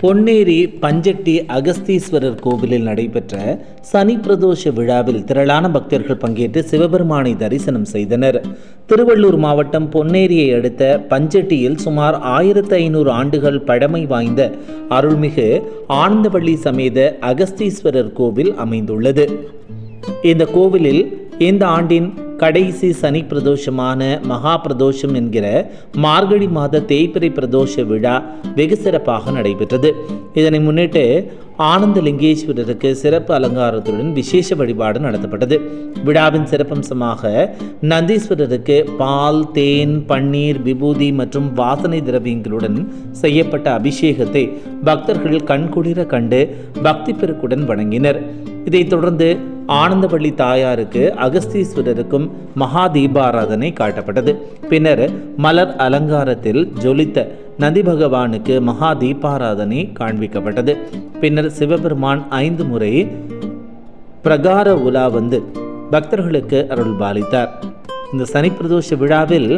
பொன்னேரி பஞ்சட்டி அகஸ்தீஸ்வரர் கோவிலில் நடைபெற்ற சனி பிரதோஷ விழாவில் திரளான பக்தர்கள் பங்கேற்று சிவபெருமானை தரிசனம் செய்தனர். திருவள்ளூர் மாவட்டம் பொன்னேரியை அடுத்த பஞ்சட்டியில் சுமார் 1500 ஆண்டுகள் பழமை வாய்ந்த அருள்மிகு ஆனந்தவள்ளி சமேத அகஸ்தீஸ்வரர் கோவில் அமைந்துள்ளது. இந்த கோவிலில் இந்த ஆண்டின் கடைசி சனி பிரதோஷமான மகா பிரதோஷம் என்கிற மார்கழி மாத தேய்பிறை பிரதோஷ விழா வெகு சிறப்பாக நடைபெற்றது. இதனை முன்னிட்டு ஆனந்தலிங்கேஸ்வரருக்கு சிறப்பு அலங்காரத்துடன் விசேஷ வழிபாடு நடத்தப்பட்டது. விழாவின் சிறப்பம்சமாக நந்தீஸ்வரருக்கு பால், தேன், பன்னீர், விபூதி மற்றும் வாசனை திரவியங்களுடன் செய்யப்பட்ட அபிஷேகத்தை பக்தர்கள் கண்குளிர கண்டு பக்தி பெருக்குடன் வணங்கினர். இதைத் தொடர்ந்து ஆனந்தவள்ளி தாயாருக்கு அகஸ்தீஸ்வரருக்கும் மகா தீபாராதனை காட்டப்பட்டது. பின்னர் மலர் அலங்காரத்தில் ஜொலித்த நந்தி பகவானுக்கு மகா தீபாராதனை காண்பிக்கப்பட்டது. பின்னர் சிவபெருமான் 5 முறை பிரகார உலா வந்து பக்தர்களுக்கு அருள் பாலித்தார். இந்த சனி பிரதோஷ விழாவில்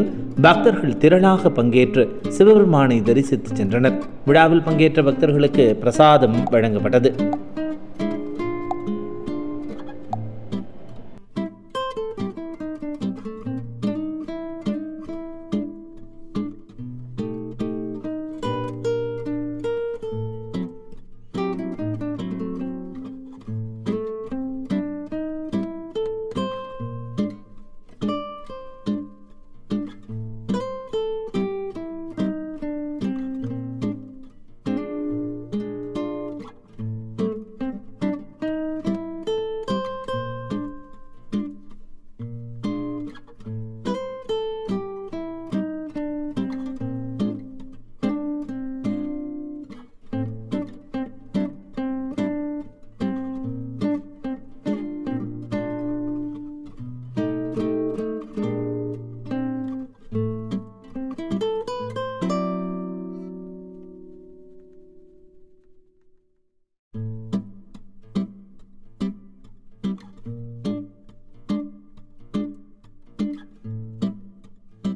பக்தர்கள் திரளாக பங்கேற்று சிவபெருமானை தரிசித்து சென்றனர். விழாவில் பங்கேற்ற பக்தர்களுக்கு பிரசாதம் வழங்கப்பட்டது.